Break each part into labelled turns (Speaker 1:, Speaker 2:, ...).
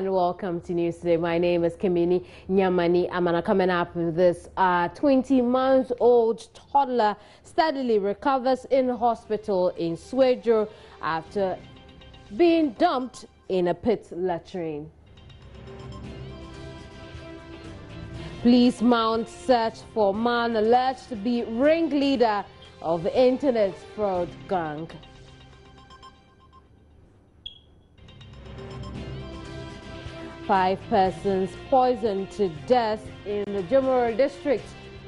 Speaker 1: And welcome to News Today. My name is Kimini Nyamani. I'm coming up with this 20-month-old toddler steadily recovers in hospital in Sweden after being dumped in a pit latrine. Police mount search for man alleged to be ringleader of the internet fraud gang. Five persons poisoned to death in the Jumura district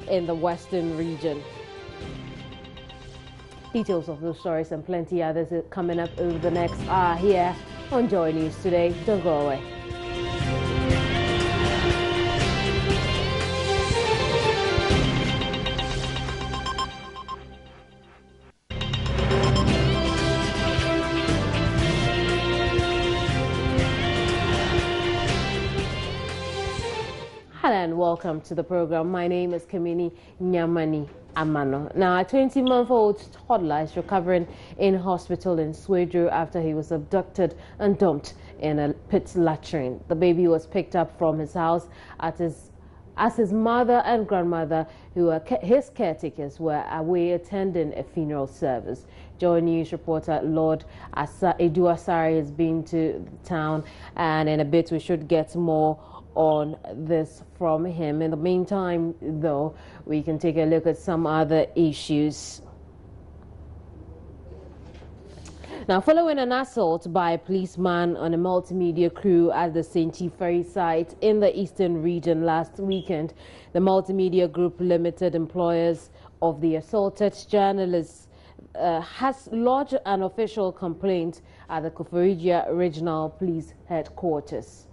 Speaker 1: in the western region. Details of those stories and plenty others are coming up over the next hour here on Joy News Today. Don't go away. Hello and welcome to the program. My name is Kamini Nyamani Amano. Now, a 20-month-old toddler is recovering in hospital in Sweden after he was abducted and dumped in a pit latrine. The baby was picked up from his house as his mother and grandmother, who are his caretakers, were away attending a funeral service. Joy News reporter Lord Edu Asari has been to the town, and in a bit we should get more on this from him. In the meantime, though, we can take a look at some other issues. Now, following an assault by a policeman on a multimedia crew at the St. Ferry site in the eastern region last weekend, the Multimedia Group Limited, employers of the assaulted journalists, has lodged an official complaint at the Koforidua Regional Police Headquarters.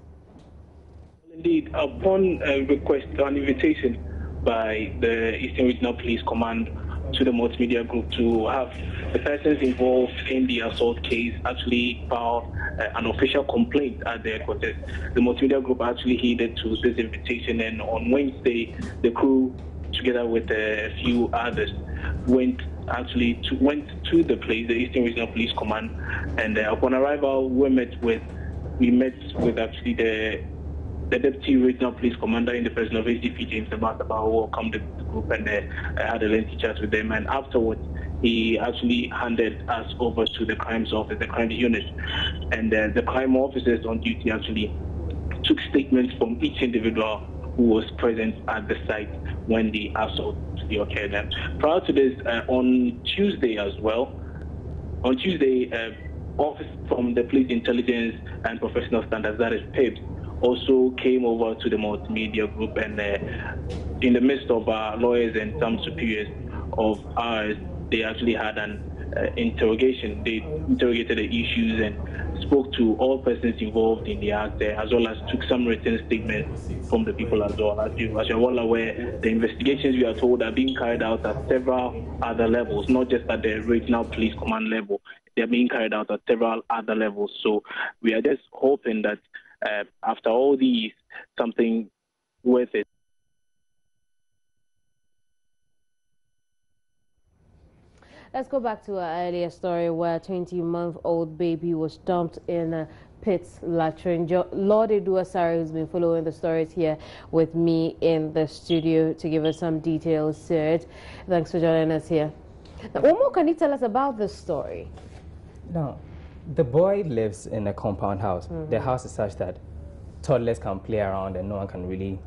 Speaker 2: Indeed, upon a request, an invitation by the Eastern Regional Police Command to the Multimedia Group to have the persons involved in the assault case actually file an official complaint at the headquarters, the Multimedia Group actually heeded to this invitation, and on Wednesday, the crew, together with a few others, went to the place, the Eastern Regional Police Command, and upon arrival, we met with actually the Deputy Regional Police Commander in the person of ACP James Amataba, who welcomed the group and had a lengthy chat with them. And afterwards, he actually handed us over to the crimes office, the crime unit. And the crime officers on duty actually took statements from each individual who was present at the site when the assault occurred. And prior to this, on Tuesday as well, office from the Police Intelligence and Professional Standards, that is PIPS, also came over to the Multimedia Group, and in the midst of our lawyers and some superiors of ours, they actually had an interrogation. They interrogated the issues and spoke to all persons involved in the act, as well as took some written statements from the people as well. As you're well aware, the investigations, we are told, are being carried out at several other levels, not just at the Regional Police Command level. They're being carried out at several other levels. So we are just hoping that after all these, something worth it.
Speaker 1: Let's go back to our earlier story where a 20-month-old baby was dumped in a pit latrine. Lord Edu Asari, who's been following the stories here with me in the studio to give us some details to it. Thanks for joining us here. Now, what more can you tell us about this story?
Speaker 3: No. The boy lives in a compound house. The house is such that toddlers can play around and no one can really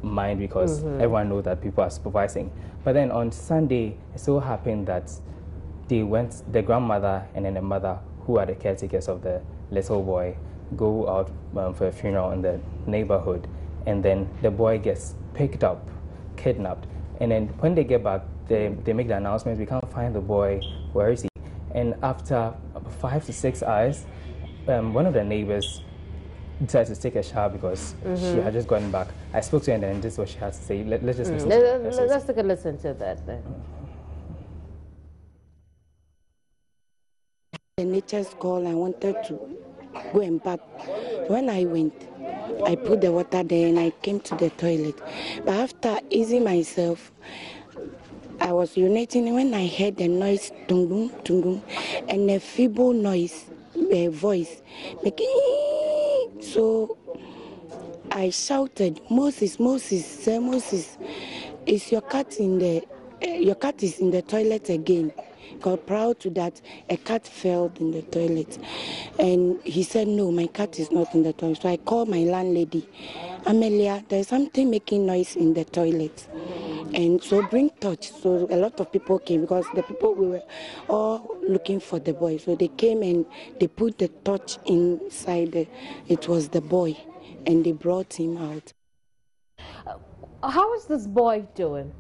Speaker 3: mind, because everyone knows that people are supervising. But then on Sunday, it so happened that the grandmother and then the mother, who are the caretakers of the little boy, go out for a funeral in the neighborhood, and then the boy gets picked up, kidnapped. And then when they get back, they make the announcement, we can't find the boy, where is he? And after 5 to 6 hours, one of the neighbors decided to take a shower because she had just gotten back. I spoke to her, and then this is what she had to say. Let's just listen to it.
Speaker 1: Let's take a listen to that then.
Speaker 4: The nature's call, I wanted to go and bath. When I went, I put the water there and I came to the toilet. But after easing myself, I was urinating when I heard the noise, tung tung, and a feeble noise, a voice, making So I shouted, Moses, Moses, Sir Moses, is your cat in the your cat is in the toilet again? Because prior to that, a cat fell in the toilet. And he said, no, my cat is not in the toilet. So I called my landlady, Amelia, there's something making noise in the toilet. And so bring torch. So a lot of people came because the people, we were all looking for the boy. So they came and they put the torch inside. It was the boy, and they brought him out.
Speaker 1: How is this boy doing?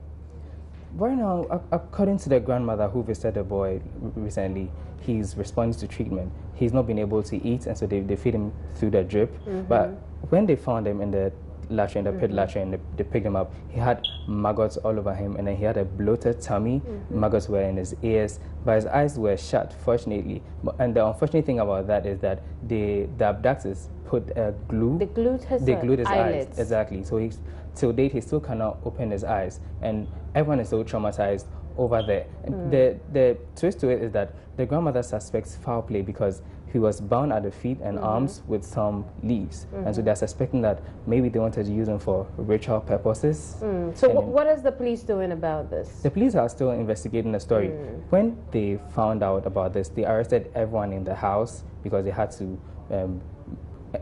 Speaker 3: Right now, according to the grandmother who visited the boy recently, he's responding to treatment. He's not been able to eat, and so they feed him through the drip. But when they found him in the latrine, the pit latrine, they picked him up, he had maggots all over him, and then he had a bloated tummy. Maggots were in his ears, but his eyes were shut, fortunately. And the unfortunate thing about that is that the abductors put glue. They glued his eyes. Exactly. So till date, he still cannot open his eyes, and everyone is so traumatized over there. The twist to it is that the grandmother suspects foul play because he was bound at the feet and arms with some leaves, and so they're suspecting that maybe they wanted to use him for ritual purposes.
Speaker 1: So what is the police doing about this?
Speaker 3: The police are still investigating the story. When they found out about this, they arrested everyone in the house because they had to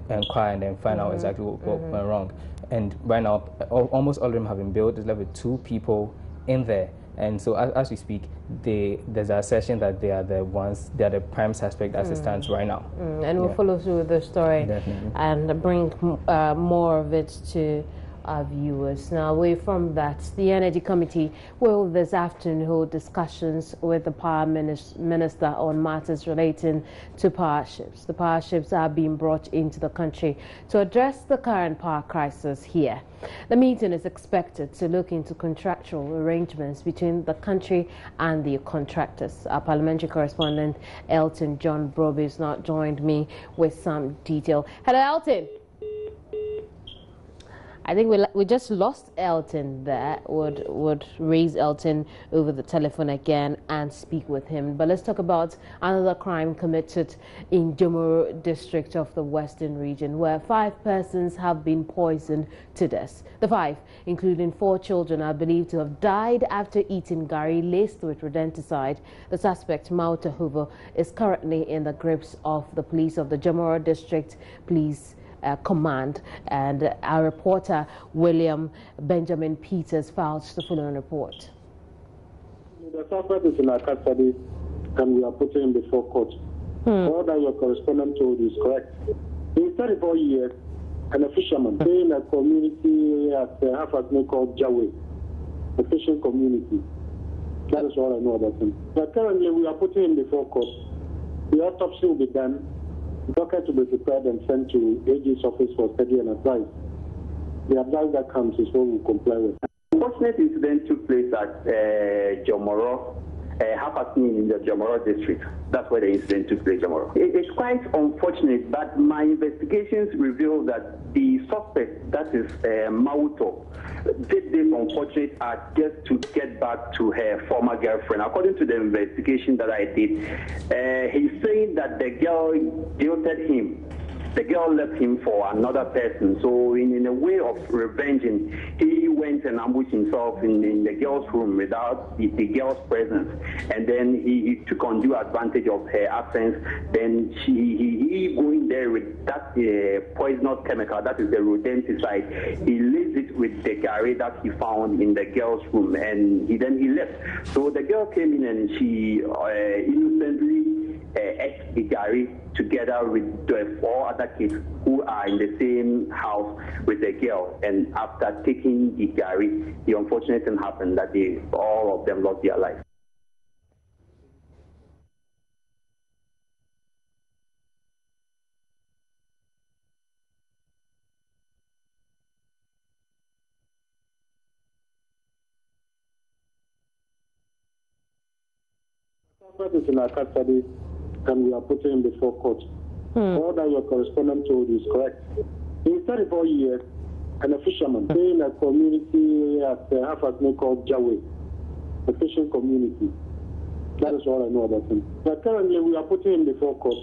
Speaker 3: inquire and then find out exactly what went wrong. And right now, almost all of them have been bailed. There's left with 2 people in there. And so as we speak, there's an assertion that they are the prime suspect as it stands right now.
Speaker 1: And we'll follow through the story.
Speaker 3: Definitely.
Speaker 1: And bring more of it to our viewers. Now, away from that, the Energy Committee will this afternoon hold discussions with the Power Minister on matters relating to power ships. The power ships are being brought into the country to address the current power crisis here. The meeting is expected to look into contractual arrangements between the country and the contractors. Our parliamentary correspondent, Elton John Broby, has now joined me with some detail. Hello, Elton. I think we just lost Elton there. Would raise Elton over the telephone again and speak with him. But let's talk about another crime committed in Jomoro district of the Western region, where 5 persons have been poisoned to death. The 5, including 4 children, are believed to have died after eating gari laced with rodenticide. The suspect, Mauta Hoover, is currently in the grips of the police of the Jomoro district police command, and our reporter William Benjamin Peters files the following report.
Speaker 5: The suspect is in our custody and we are putting him before court. All that your correspondent told you is correct. He's 34 years and a fisherman in a community at Hafasme called Jawe, a fishing community. That is all I know about him. But currently we are putting him before court. The autopsy will be done. The docket will be prepared and sent to AG's office for study and advice. The advice that comes is what we comply with.
Speaker 6: Unfortunate incident took place at Jomoro, Hafasme in the Jomoro district. That's where the incident took place, Jomoro. It's quite unfortunate, but my investigations reveal that the suspect, that is Mauto, did this unfortunate act just to get back to her former girlfriend. According to the investigation that I did, he's saying that the girl jilted him. The girl left him for another person. So in a way of revenging, he went and ambushed himself in the girl's room without the girl's presence. And then he took undue advantage of her absence. Then he going there with that poisonous chemical, that is the rodenticide. He laced it with the gari that he found in the girl's room, and then he left. So the girl came in and she innocently ate the gari together with the 4 other kids who are in the same house with the girl. And after taking the gari, the unfortunate thing happened that all of them lost their lives.
Speaker 5: The suspect is in our custody and we are putting him before court. All that your correspondent told you is correct. He's 34 years and a fisherman in a community at Hafasme called Jawe, a fishing community. That is all I know about him. But currently we are putting him before court.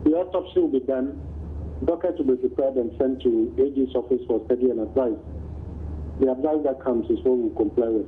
Speaker 5: The autopsy will be done. docket to be prepared and sent to AG's office for study and advice. The advice that comes is what we comply with.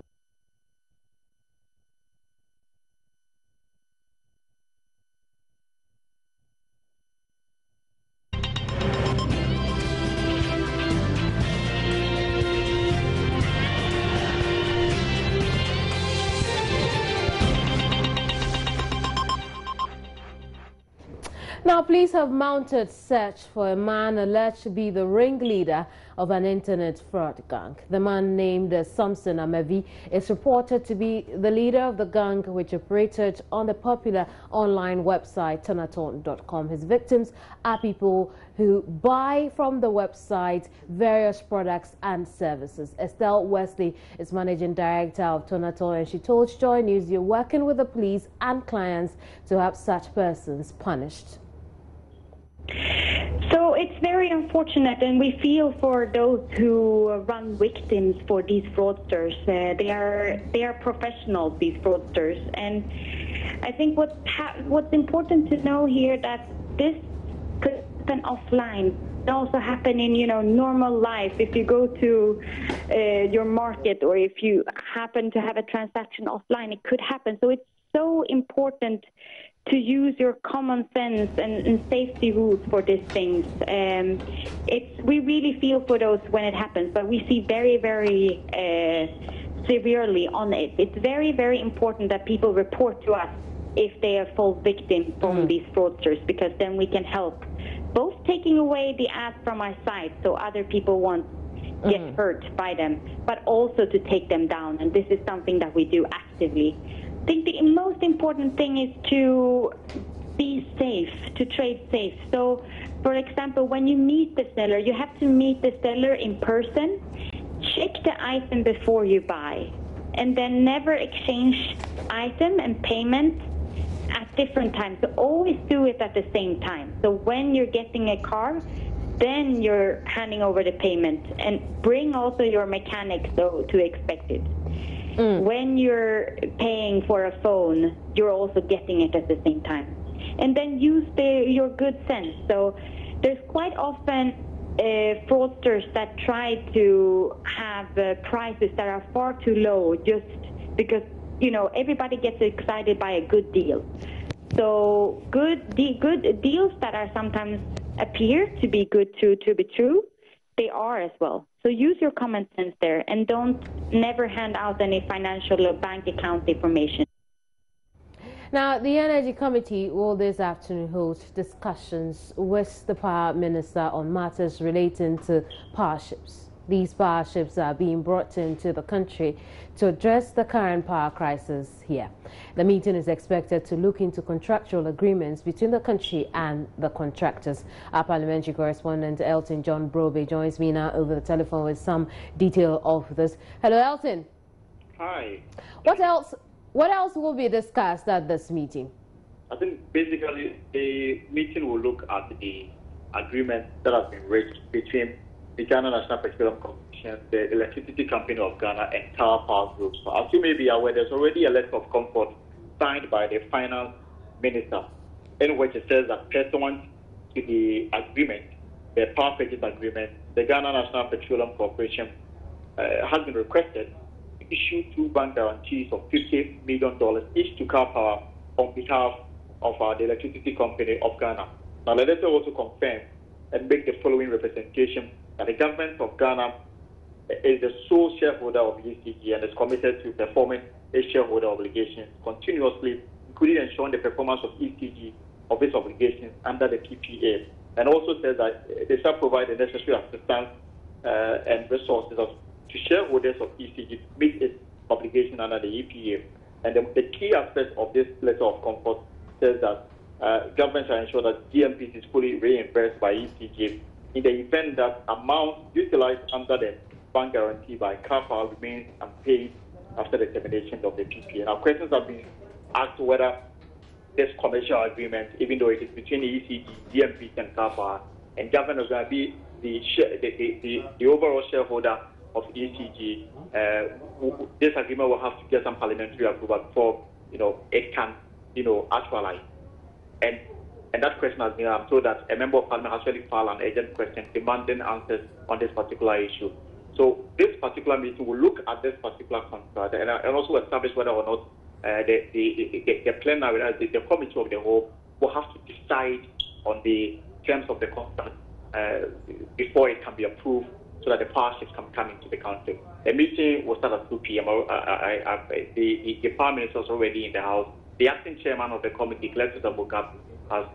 Speaker 1: Now, police have mounted search for a man alleged to be the ringleader of an internet fraud gang. The man named Samson Amevi is reported to be the leader of the gang, which operated on the popular online website tonaton.com. His victims are people who buy from the website various products and services. Estelle Wesley is managing director of Tonaton, and she told Joy News they're working with the police and clients to have such persons punished.
Speaker 7: So it's very unfortunate, and we feel for those who run victims for these fraudsters. They are professionals, these fraudsters, and I think what's important to know here that this could happen offline. It also happen in normal life. If you go to your market, or if you happen to have a transaction offline, it could happen. So it's so important to use your common sense and safety rules for these things. We really feel for those when it happens, but we see very, very severely on it. It's very, very important that people report to us if they are fall victims from these fraudsters, because then we can help both taking away the ads from our site so other people won't get hurt by them, but also to take them down. And this is something that we do actively. I think the most important thing is to be safe, to trade safe. So, for example, when you meet the seller, you have to meet the seller in person, check the item before you buy, and then never exchange item and payment at different times. So always do it at the same time. So when you're getting a car, then you're handing over the payment, and bring also your mechanic to expect it. When you're paying for a phone, you're also getting it at the same time. And then use your good sense. So there's quite often fraudsters that try to have prices that are far too low just because, everybody gets excited by a good deal. So good deals that are sometimes appear to be good to be true, they are as well. So use your common sense there, and never hand out any financial or bank account information.
Speaker 1: Now, the Energy Committee will this afternoon host discussions with the Power Minister on matters relating to power ships. These power ships are being brought into the country to address the current power crisis here. The meeting is expected to look into contractual agreements between the country and the contractors. Our parliamentary correspondent Elton John Brobe joins me now over the telephone with some detail of this. Hello, Elton.
Speaker 8: Hi.
Speaker 1: What else will be discussed at this meeting?
Speaker 8: I think basically the meeting will look at the agreement that has been reached between the Ghana National Petroleum Corporation, the Electricity Company of Ghana, and Tower Power Group. So as you may be aware, there's already a letter of comfort signed by the Finance Minister, in which it says that pursuant to the agreement, the power purchase agreement, the Ghana National Petroleum Corporation has been requested to issue 2 bank guarantees of $50 million each to Car Power on behalf of the Electricity Company of Ghana. Now, the letter also confirm and make the following representation: that the government of Ghana is the sole shareholder of ECG and is committed to performing its shareholder obligations continuously, including ensuring the performance of ECG of its obligations under the PPA, and also says that they shall provide the necessary assistance and resources to shareholders of ECG to meet its obligation under the EPA. And the key aspect of this letter of comfort says that government shall ensure that GMPs is fully reimbursed by ECG in the event that amount utilized under the bank guarantee by Car Power remains unpaid after the termination of the PPA. Now, questions have been asked whether this commercial agreement, even though it is between the ECG, GMPs, and Car Power, and government is going to be the overall shareholder of ECG, this agreement will have to get some parliamentary approval before it can actualize. And And that question has been, I'm told that a member of parliament has actually filed an urgent question demanding answers on this particular issue. So this particular meeting will look at this particular contract and also establish whether or not the plenary, the committee of the whole, will have to decide on the terms of the contract before it can be approved, so that the power shift can come into the country. The meeting will start at 2 p.m. The Prime Minister is already in the House. The acting chairman of the committee, Gladys Mugab,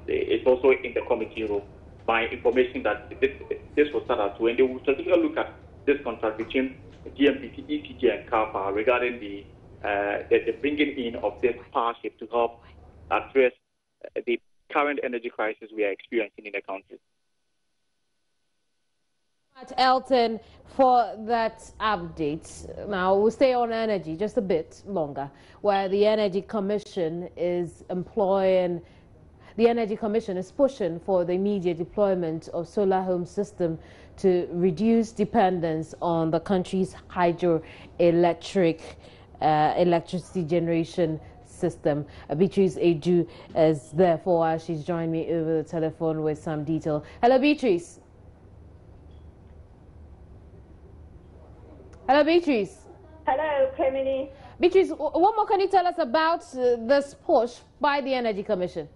Speaker 8: is also in the committee room. My information that this will start at 2, and they will take a look at this contract between GMPT, EPG, and CAPA regarding the bringing in of this power shift to help address the current energy crisis we are experiencing in the country.
Speaker 1: Elton, for that update. Now we'll stay on energy just a bit longer, where the Energy Commission is pushing for the immediate deployment of solar home system to reduce dependence on the country's electricity generation system. Beatrice Edu is therefore, she's joined me over the telephone with some detail. Hello, Beatrice. Hello, Beatrice.
Speaker 9: Hello, Kemini.
Speaker 1: Beatrice, what more can you tell us about this push by the Energy Commission?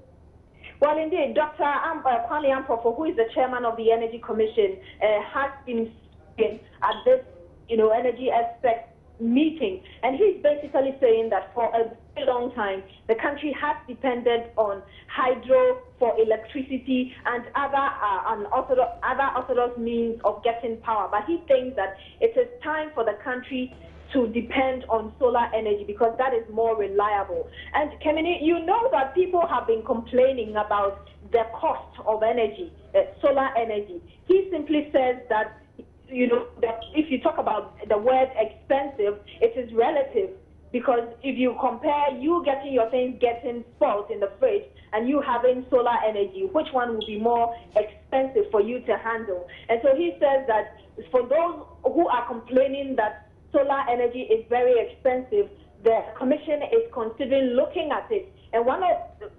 Speaker 9: Well, indeed, Dr. Kwame Ampofo, who is the chairman of the Energy Commission, has been speaking at this, energy aspect meeting, and he's basically saying that for a very long time, the country has depended on hydro for electricity and other orthodox means of getting power. But he thinks that it is time for the country to depend on solar energy because that is more reliable. And Kemini, you know that people have been complaining about the cost of energy, solar energy. He simply says that, that if you talk about the word expensive, it is relative, because if you compare you getting your things getting spoiled in the fridge and you having solar energy, which one will be more expensive for you to handle? And so he says that for those who are complaining that solar energy is very expensive, the Commission is considering looking at it. And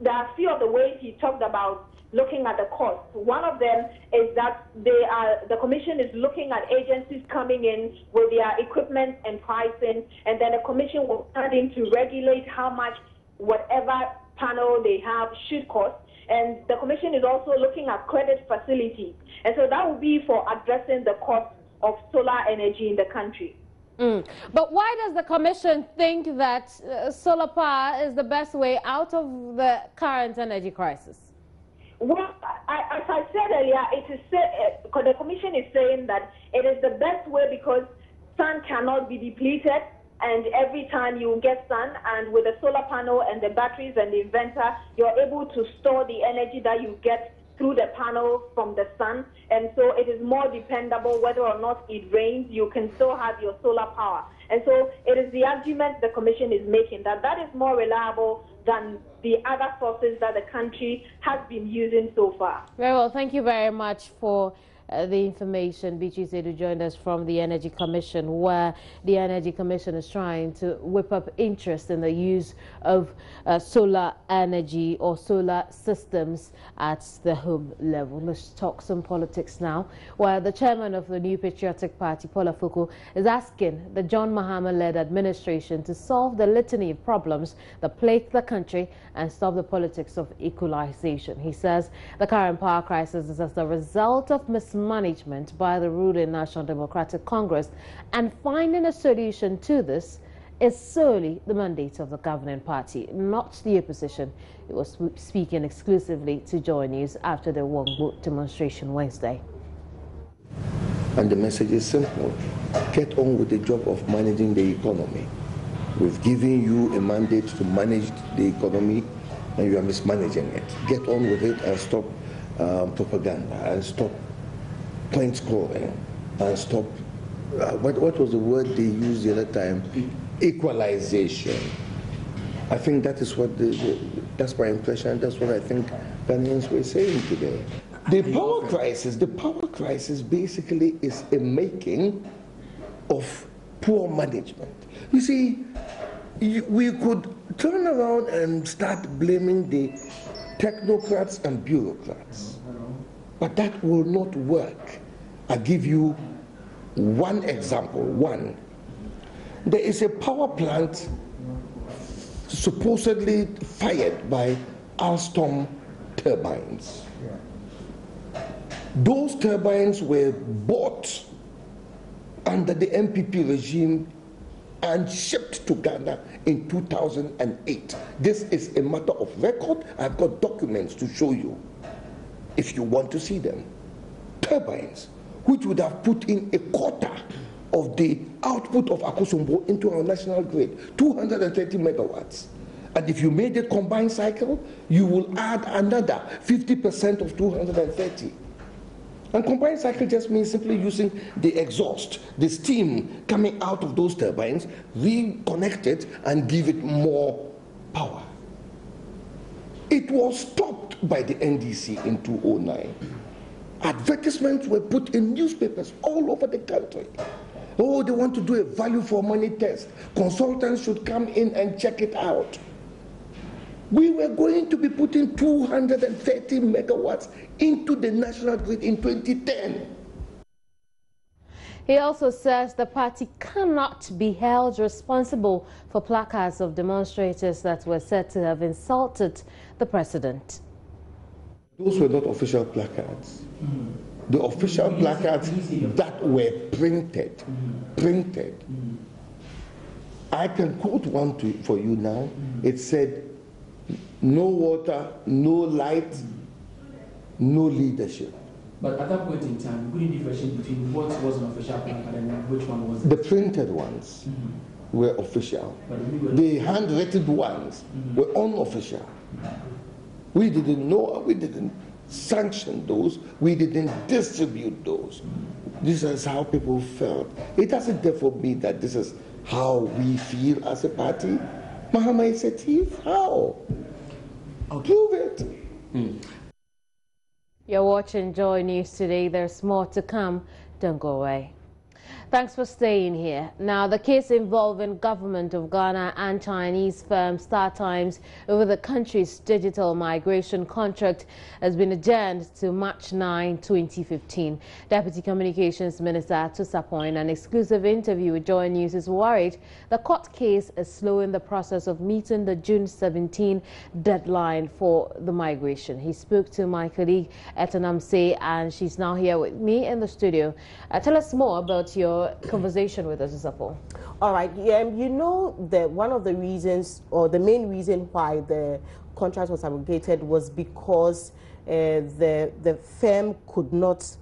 Speaker 9: there are a few of the ways he talked about looking at the cost. One of them is that the Commission is looking at agencies coming in with their equipment and pricing, and then the Commission will start in to regulate how much whatever panel they have should cost. And the Commission is also looking at credit facilities. And so that will be for addressing the cost of solar energy in the country.
Speaker 1: But why does the Commission think that solar power is the best way out of the current energy crisis?
Speaker 9: Well, as I said earlier, the Commission is saying that it is the best way because sun cannot be depleted, and every time you get sun, and with the solar panel and the batteries and the inverter, you're able to store the energy that you get through the panel from the sun, and so it is more dependable. Whether or not it rains, you can still have your solar power. And so it is the argument the Commission is making that is more reliable than the other sources that the country has been using so far.
Speaker 1: Very well, thank you very much for the information. Beatrice Edu joined us from the Energy Commission, where the Energy Commission is trying to whip up interest in the use of solar energy or solar systems at the home level. Let's talk some politics now, where the chairman of the New Patriotic Party, Paula Fuku, is asking the John Mahama-led administration to solve the litany of problems that plague the country and stop the politics of equalization. He says the current power crisis is as a result of mismanagement by the ruling National Democratic Congress, and finding a solution to this is solely the mandate of the governing party, not the opposition. He was speaking exclusively to Joy News after the Wongbo demonstration Wednesday.
Speaker 10: And the message is simple: get on with the job of managing the economy. We've given you a mandate to manage the economy, and you are mismanaging it. Get on with it and stop propaganda, and stop point scoring, and stop what was the word they used the other time? Equalization. I think that is what that's my impression. That's what I think Ghanaians were saying today. The power crisis basically is a making of poor management. You see, we could turn around and start blaming the technocrats and bureaucrats. But that will not work. I'll give you one example. One, there is a power plant supposedly fired by Alstom turbines. Those turbines were bought under the MPP regime and shipped to Ghana in 2008. This is a matter of record. I've got documents to show you if you want to see them. Turbines, which would have put in a quarter of the output of Akosombo into our national grid, 230 megawatts. And if you made a combined cycle, you will add another 50% of 230. And combined cycle just means simply using the exhaust, the steam coming out of those turbines, reconnect it and give it more power. It was stopped by the NDC in 2009. Advertisements were put in newspapers all over the country. Oh, they want to do a value for money test. Consultants should come in and check it out. We were going to be putting 230 megawatts into the national grid in 2010.
Speaker 1: He also says the party cannot be held responsible for placards of demonstrators that were said to have insulted the president.
Speaker 10: Those were not official placards. The official placards that were printed. I can quote one for you now. It said, no water, no light, no leadership.
Speaker 11: But at that point in time, we couldn't differentiate between what was an official placard and which one wasn't.
Speaker 10: The printed ones were official. The handwritten ones were unofficial. We didn't know, we didn't sanction those, we didn't distribute those. This is how people felt. It doesn't therefore mean that this is how we feel as a party. Mahama is a thief? How? Prove it.
Speaker 1: You're watching Joy News today. There's more to come. Don't go away. Thanks for staying here. Now, the case involving government of Ghana and Chinese firm StarTimes over the country's digital migration contract has been adjourned to March 9, 2015. Deputy Communications Minister Atusapo, in an exclusive interview with Joy News, is worried the court case is slowing the process of meeting the June 17 deadline for the migration. He spoke to my colleague Etanamse, and she's now here with me in the studio. Tell us more about your conversation with Atusapo.
Speaker 12: All right. You know that one of the reasons, or the main reason why the contract was abrogated was because the firm could not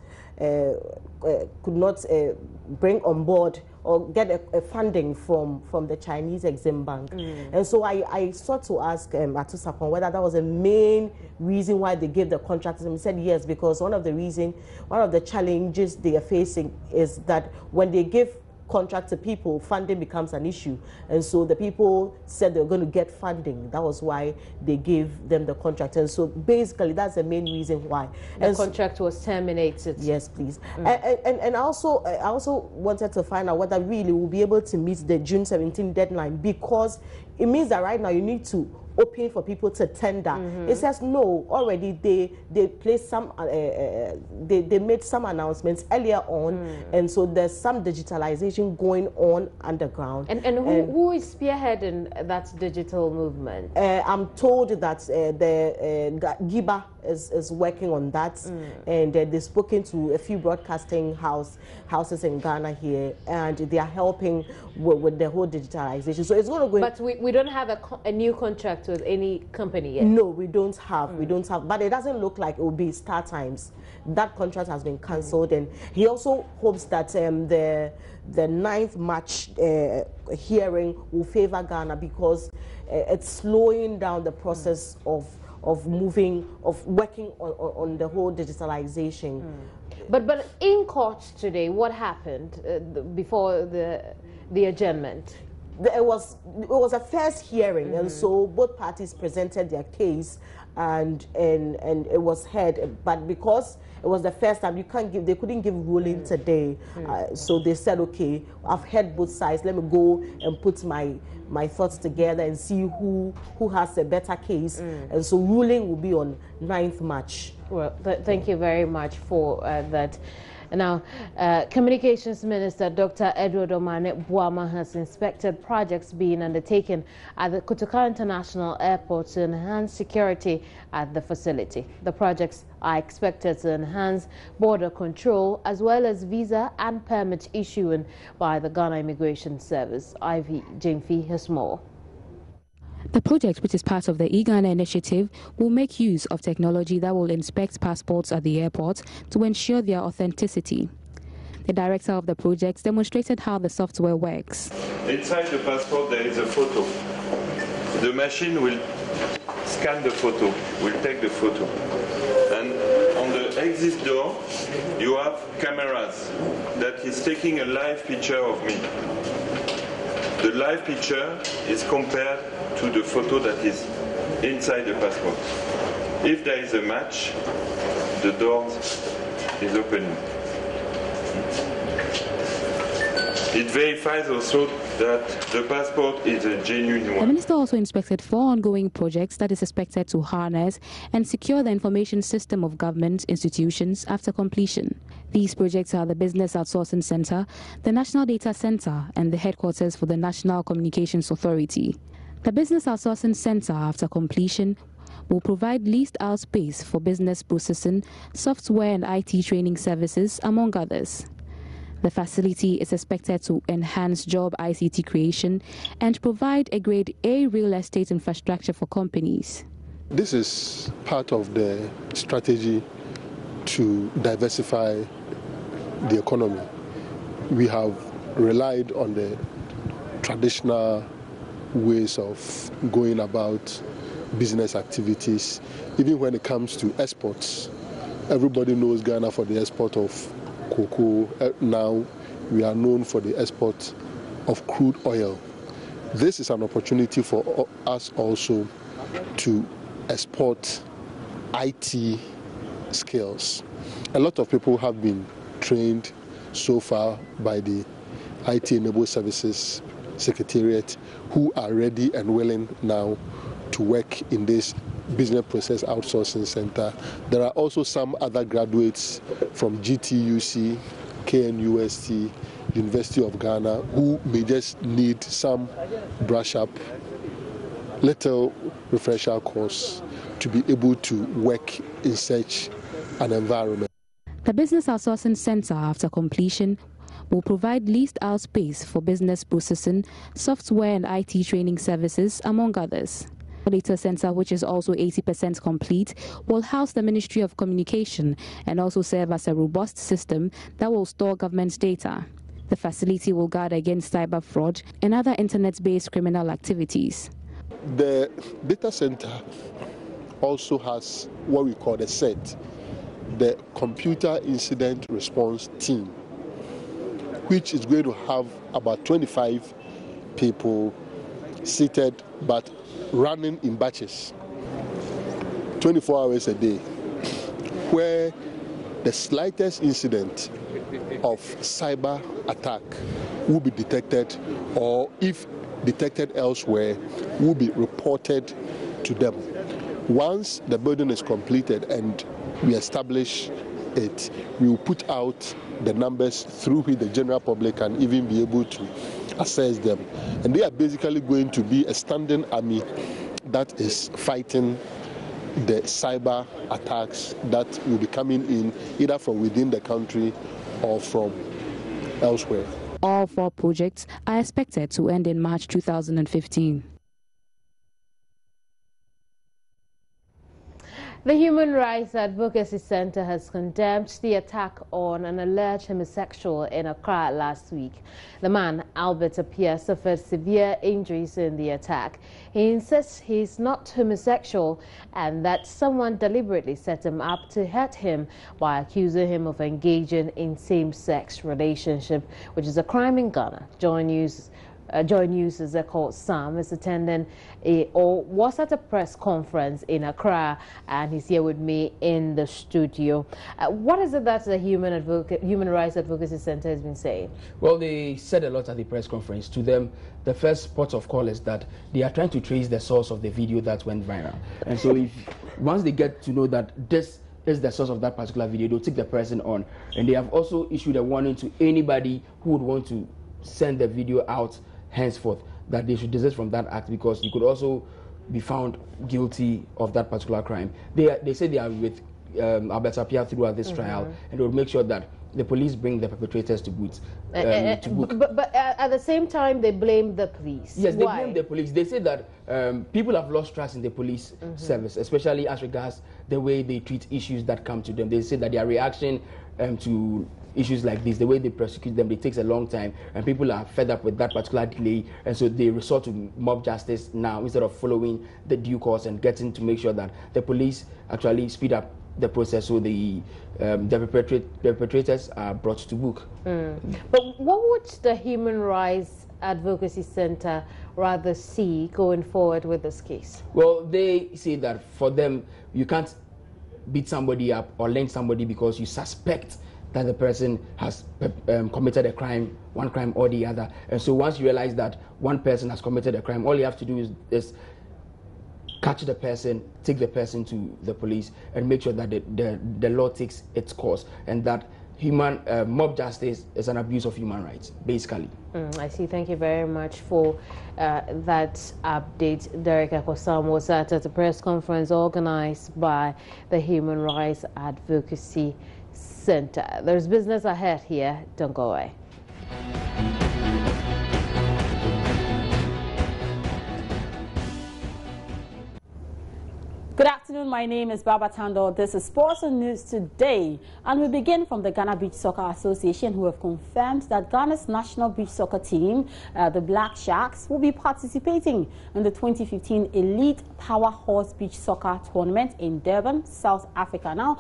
Speaker 12: bring on board or get a funding from the Chinese Exim Bank. And so I sought to ask Atusapo whether that was the main reason why they gave the contract to him. He said yes, because one of the challenges they are facing is that when they give contract to people, funding becomes an issue. And so the people said they were going to get funding. That was why they gave them the contract. And so basically that's the main reason why.
Speaker 1: The contract was terminated.
Speaker 12: Yes, please. And I also wanted to find out whether really we'll be able to meet the June 17 deadline, because it means that right now you need to open for people to tender. It says no, already they placed some they made some announcements earlier on, and so there's some digitalization going on underground. And
Speaker 1: who is spearheading that digital movement?
Speaker 12: I'm told that the GIBA is working on that, and they've spoken to a few broadcasting houses in Ghana here, and they are helping with the whole digitalization. So it's going to go.
Speaker 1: But we don't have a new contract with any company yet.
Speaker 12: No, we don't have. We don't have. But it doesn't look like it will be StarTimes. That contract has been cancelled, and he also hopes that the 9th March hearing will favor Ghana, because it's slowing down the process of working on the whole digitalization.
Speaker 1: But in court today, what happened before the adjournment?
Speaker 12: It was a first hearing, and so both parties presented their case, and it was heard, but because it was the first time, they couldn't give ruling today. So they said, okay, I've heard both sides. Let me go and put my thoughts together and see who has a better case. And so ruling will be on 9th March.
Speaker 1: Well, thank you very much for that. Now, Communications Minister Dr. Edward Omane Boama has inspected projects being undertaken at the Kotoka International Airport to enhance security at the facility. The projects are expected to enhance border control as well as visa and permit issuing by the Ghana Immigration Service. Ivy Jemfi has more.
Speaker 13: The project, which is part of the eGhana initiative, will make use of technology that will inspect passports at the airport to ensure their authenticity. The director of the project demonstrated how the software works.
Speaker 14: Inside the passport there is a photo. The machine will scan the photo, will take the photo. And on the exit door you have cameras that is taking a live picture of me. The live picture is compared to the photo that is inside the passport. If there is a match, the door is opening. It verifies also that the passport is a genuine one.
Speaker 13: The minister also inspected 4 ongoing projects that is expected to harness and secure the information system of government institutions after completion. These projects are the Business Outsourcing Center, the National Data Center, and the headquarters for the National Communications Authority. The Business Outsourcing Center, after completion, will provide leased-out space for business processing, software and IT training services, among others. The facility is expected to enhance job ICT creation and provide a Grade A real estate infrastructure for companies.
Speaker 15: This is part of the strategy to diversify the economy. We have relied on the traditional ways of going about business activities. Even when it comes to exports, everybody knows Ghana for the export of cocoa. Now we are known for the export of crude oil. This is an opportunity for us also to export IT skills. A lot of people have been trained so far by the IT-enabled services secretariat who are ready and willing now to work in this business process outsourcing center. There are also some other graduates from GTUC, KNUST, the University of Ghana, who may just need some brush up, little refresher course to be able to work in such an environment.
Speaker 13: The Business Outsourcing Center, after completion, will provide leased-out space for business processing, software and IT training services, among others. The data center, which is also 80% complete, will house the Ministry of Communication and also serve as a robust system that will store government data. The facility will guard against cyber fraud and other internet-based criminal activities.
Speaker 15: The data center also has what we call the CIRT, the Computer Incident Response Team, which is going to have about 25 people seated but running in batches, 24 hours a day, where the slightest incident of cyber attack will be detected, or if detected elsewhere, will be reported to them. Once the building is completed and we establish it, we will put out the numbers through which the general public can even be able to assess them. And they are basically going to be a standing army that is fighting the cyber attacks that will be coming in either from within the country or from elsewhere.
Speaker 13: All 4 projects are expected to end in March 2015.
Speaker 1: The Human Rights Advocacy Center has condemned the attack on an alleged homosexual in Accra last week. The man, Albert Appiah, suffered severe injuries in the attack. He insists he is not homosexual and that someone deliberately set him up to hurt him by accusing him of engaging in same-sex relationship, which is a crime in Ghana. Joy News Joy News is called Sam, is attending or was at a press conference in Accra, and he's here with me in the studio. What is it that the Human Rights Advocacy Center has been saying?
Speaker 16: Well, they said a lot at the press conference. To them, the first port of call is that they are trying to trace the source of the video that went viral. And so once they get to know that this is the source of that particular video, they'll take the person on. And they have also issued a warning to anybody who would want to send the video out henceforth, that they should desist from that act, because you could also be found guilty of that particular crime. They say they are with Albert Appiah throughout this trial, and they will make sure that the police bring the perpetrators to book.
Speaker 1: But at the same time, they blame the police.
Speaker 16: Yes, they blame the police. They say that people have lost trust in the police service, especially as regards the way they treat issues that come to them. They say that their reaction to issues like this, the way they prosecute them, it takes a long time, and people are fed up with that particular delay, and so they resort to mob justice now instead of following the due course and getting to make sure that the police actually speed up the process so the perpetrators are brought to book.
Speaker 1: But what would the Human Rights Advocacy Center rather see going forward with this case?
Speaker 16: Well, they say that for them, you can't beat somebody up or lynch somebody because you suspect that the person has committed a crime, one crime or the other. And so once you realize that one person has committed a crime, all you have to do is catch the person, take the person to the police, and make sure that the law takes its course, and that mob justice is an abuse of human rights, basically.
Speaker 1: I see. Thank you very much for that update. Derek Akosam was at a press conference organized by the Human Rights Advocacy Center. There's business ahead here. Don't go away.
Speaker 17: Good afternoon, my name is Baba Tando. This is Sports and News Today, and we begin from the Ghana Beach Soccer Association, who have confirmed that Ghana's national beach soccer team, the Black Sharks, will be participating in the 2015 Elite Power Horse Beach Soccer Tournament in Durban, South Africa. Now,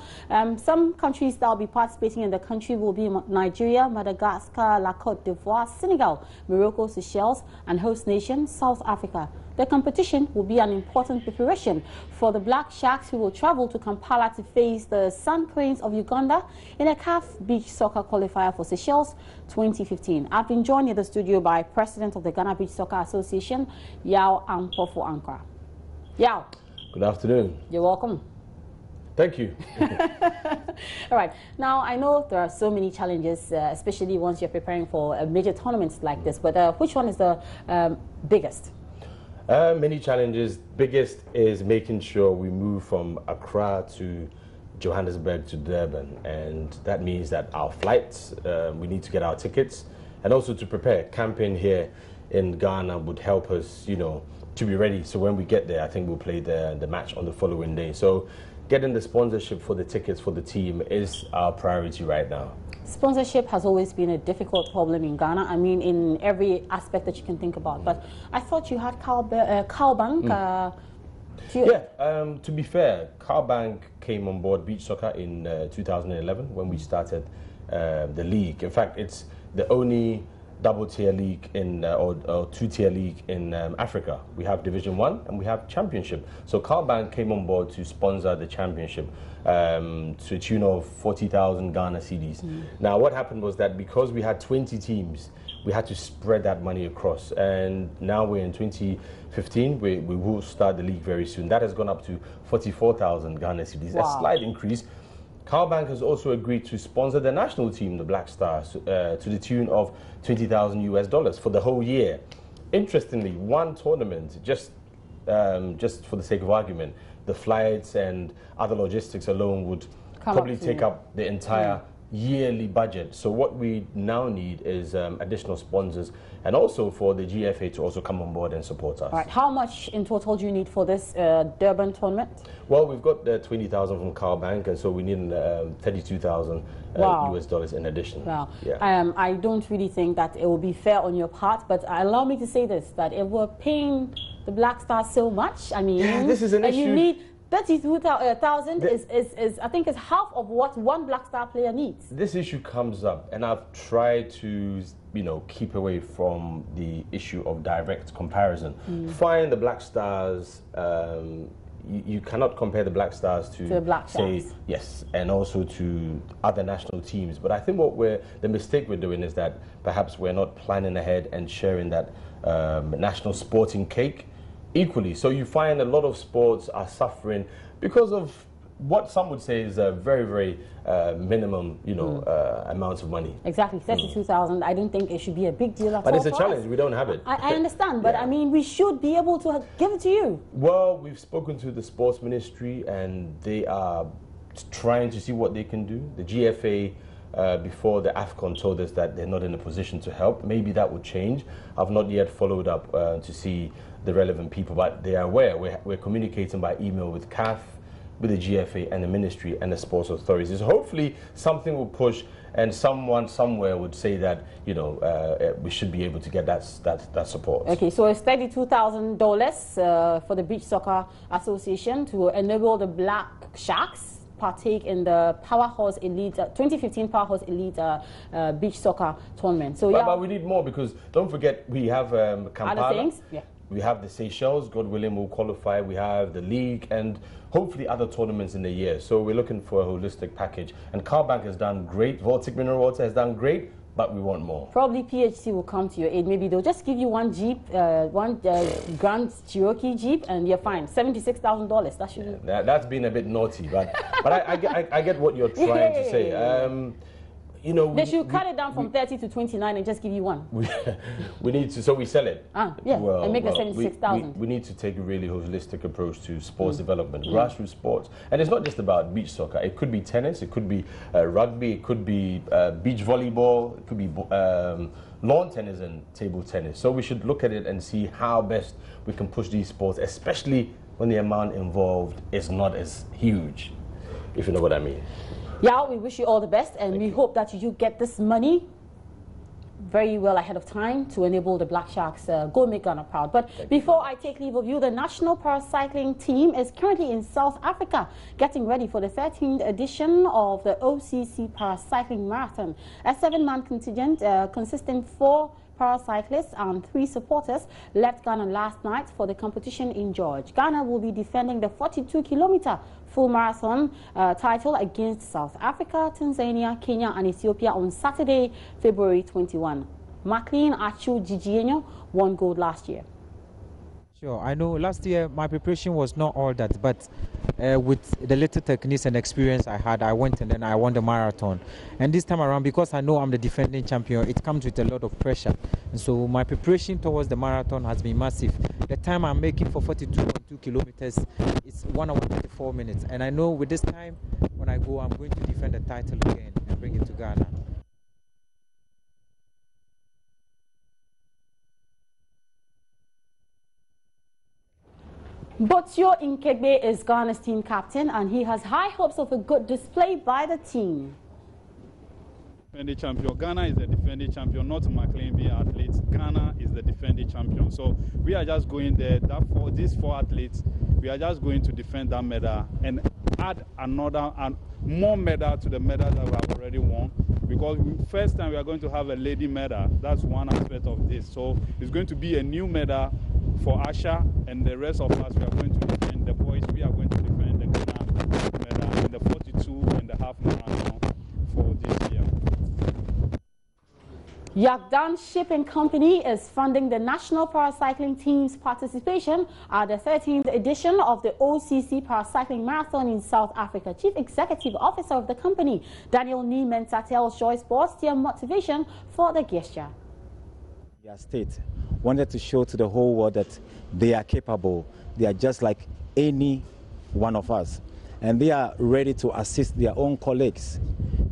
Speaker 17: some countries that will be participating in the country will be Nigeria, Madagascar, La Côte d'Ivoire, Senegal, Morocco, Seychelles, and host nation South Africa. The competition will be an important preparation for the Black Sharks, who will travel to Kampala to face the Sun Cranes of Uganda in a CAF Beach Soccer Qualifier for Seychelles 2015. I've been joined in the studio by President of the Ghana Beach Soccer Association, Yao Ampofo Ankara. Yao.
Speaker 18: Good afternoon.
Speaker 17: You're welcome.
Speaker 18: Thank you.
Speaker 17: All right. Now, I know there are so many challenges, especially once you're preparing for major tournaments like this, but which one is the biggest?
Speaker 18: Many challenges. Biggest is making sure we move from Accra to Johannesburg to Durban, and that means that our flights, we need to get our tickets, and also to prepare. Camping here in Ghana would help us, to be ready. So when we get there, I think we'll play the match on the following day. So getting the sponsorship for the tickets for the team is our priority right now.
Speaker 17: Sponsorship has always been a difficult problem in Ghana. I mean, in every aspect that you can think about. But I thought you had Cowbank.
Speaker 18: To be fair, Cowbank came on board beach soccer in 2011 when we started the league. In fact, it's the only double-tier league or two-tier league in Africa. We have Division 1 and we have Championship. So Cowbank came on board to sponsor the Championship to a tune of 40,000 Ghana cedis. Now, what happened was that because we had 20 teams, we had to spread that money across. And now we're in 2015. We will start the league very soon. That has gone up to 44,000 Ghana cedis. Wow. A slight increase. Cowbank has also agreed to sponsor the national team, the Black Stars, to the tune of $20,000 for the whole year. Interestingly, one tournament, just for the sake of argument, the flights and other logistics alone would probably take up the entire yearly budget. So what we now need is additional sponsors, and also for the GFA to also come on board and support us.
Speaker 17: All right. How much in total do you need for this Durban tournament?
Speaker 18: Well, we've got 20,000 from Cowbank, and so we need 32,000 US dollars in addition.
Speaker 17: Wow. Yeah. I don't really think that it will be fair on your part, but allow me to say this, that if we're paying the Black Stars so much, I mean,
Speaker 18: this is an issue.
Speaker 17: You need 32,000 is I think is half of what one Black Star player needs.
Speaker 18: This issue comes up, and I've tried to, you know, keep away from the issue of direct comparison. Fine, the Black Stars. You cannot compare the Black Stars to
Speaker 17: the Black
Speaker 18: say
Speaker 17: Sharks.
Speaker 18: Yes, and also to other national teams. But I think the mistake we're doing is that perhaps we're not planning ahead and sharing that national sporting cake equally. So you find a lot of sports are suffering because of what some would say is a very, very minimum, you know, amount of money.
Speaker 17: Exactly, 32,000. I don't think it should be a big deal at all.
Speaker 18: But it's a challenge. We don't have it.
Speaker 17: I understand, but I mean, we should be able to give it to you.
Speaker 18: Well, we've spoken to the sports ministry, and they are trying to see what they can do. The GFA, before the AFCON, told us that they're not in a position to help. Maybe that would change. I've not yet followed up to see the relevant people, but they are aware. We're communicating by email with CAF, with the GFA and the ministry and the sports authorities. So hopefully something will push, and someone somewhere would say that, you know, we should be able to get that support.
Speaker 17: Okay, so it's $32,000 for the Beach Soccer Association to enable the Black Sharks partake in the Powerhouse Elite 2015 Powerhouse Elite Beach Soccer Tournament. So
Speaker 18: but we need more, because don't forget we have Kampala.
Speaker 17: Other things? Yeah.
Speaker 18: We have the Seychelles, God willing, will qualify. We have the league and hopefully other tournaments in the year. So we're looking for a holistic package. And Carbank has done great. Baltic Mineral Water has done great, but we want more.
Speaker 17: Probably PHC will come to your aid. Maybe they'll just give you one Jeep, one Grand Cherokee Jeep, and you're fine. $76,000. That should be.
Speaker 18: That's been a bit naughty, but I get what you're trying to say. You know,
Speaker 17: they should cut it down from 30 to 29 and just give you one.
Speaker 18: We need to, so we sell it.
Speaker 17: Yeah, and make the 76,000.
Speaker 18: We need to take a really holistic approach to sports development, grassroots sports. And it's not just about beach soccer. It could be tennis, it could be rugby, it could be beach volleyball, it could be lawn tennis and table tennis. So we should look at it and see how best we can push these sports, especially when the amount involved is not as huge, if you know what I mean.
Speaker 17: Yeah, we wish you all the best, and we hope that you get this money very well ahead of time to enable the Black Sharks go make Ghana proud. But before I take leave of you, the national paracycling team is currently in South Africa getting ready for the 13th edition of the OCC Paracycling Marathon. A 7-man contingent consisting 4 paracyclists and 3 supporters left Ghana last night for the competition in George. Ghana will be defending the 42-kilometer full marathon title against South Africa, Tanzania, Kenya and Ethiopia on Saturday, February 21. Maclean Achu Gigienyo won gold last year.
Speaker 19: Sure, I know last year my preparation was not all that, but with the little techniques and experience I had, I went and then I won the marathon. And this time around, because I know I'm the defending champion, it comes with a lot of pressure. And so my preparation towards the marathon has been massive. The time I'm making for 42.2 kilometers is 1 hour 34 minutes. And I know with this time, when I go, I'm going to defend the title again and bring it to Ghana.
Speaker 17: Botio Nkegbe is Ghana's team captain, and he has high hopes of a good display by the team.
Speaker 20: Defending champion. Ghana is the defending champion, not McLean being athletes. Ghana is the defending champion. So we are just going there. These 4 athletes, we are just going to defend that medal and add another and more medal to the medal that we have already won. Because first time we are going to have a lady medal. That's one aspect of this. So it's going to be a new medal for Asha, and the rest of us, we are going to defend the boys. We are going to defend the Ghana medal in the 42.5 marathon for this year.
Speaker 17: Yakdan Shipping Company is funding the national paracycling team's participation at the 13th edition of the OCC Paracycling Marathon in South Africa. Chief Executive Officer of the company, Daniel Niementa, tells Joy Sports their motivation for the gesture.
Speaker 21: Their state wanted to show to the whole world that they are capable. They are just like any one of us. And they are ready to assist their own colleagues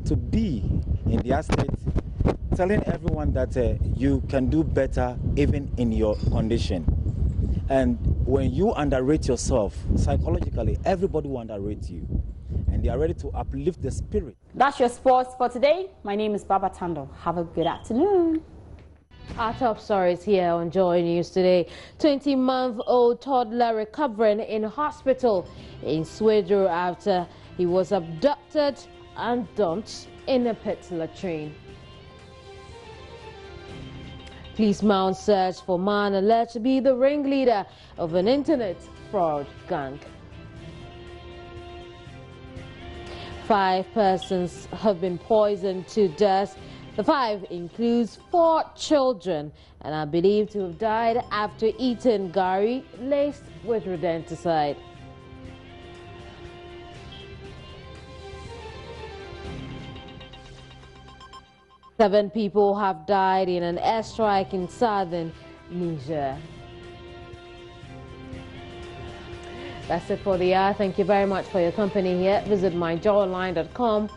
Speaker 21: to be in their state, telling everyone that you can do better even in your condition. And when you underrate yourself, psychologically, everybody will underrate you. And they are ready to uplift the spirit.
Speaker 17: That's your sports for today. My name is Baba Tando. Have a good afternoon.
Speaker 1: Our top stories here on Joy News today. 20-month-old toddler recovering in hospital in Sweden after he was abducted and dumped in a pit latrine. Police mount search for man alleged to be the ringleader of an internet fraud gang. 5 persons have been poisoned to death. The 5 includes 4 children and are believed to have died after eating gari laced with rodenticide. Seven people have died in an airstrike in southern Niger. That's it for the hour. Thank you very much for your company here. Visit myjoyonline.com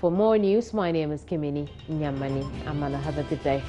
Speaker 1: for more news. My name is Kimini Nyamani. Amana. Have a good day.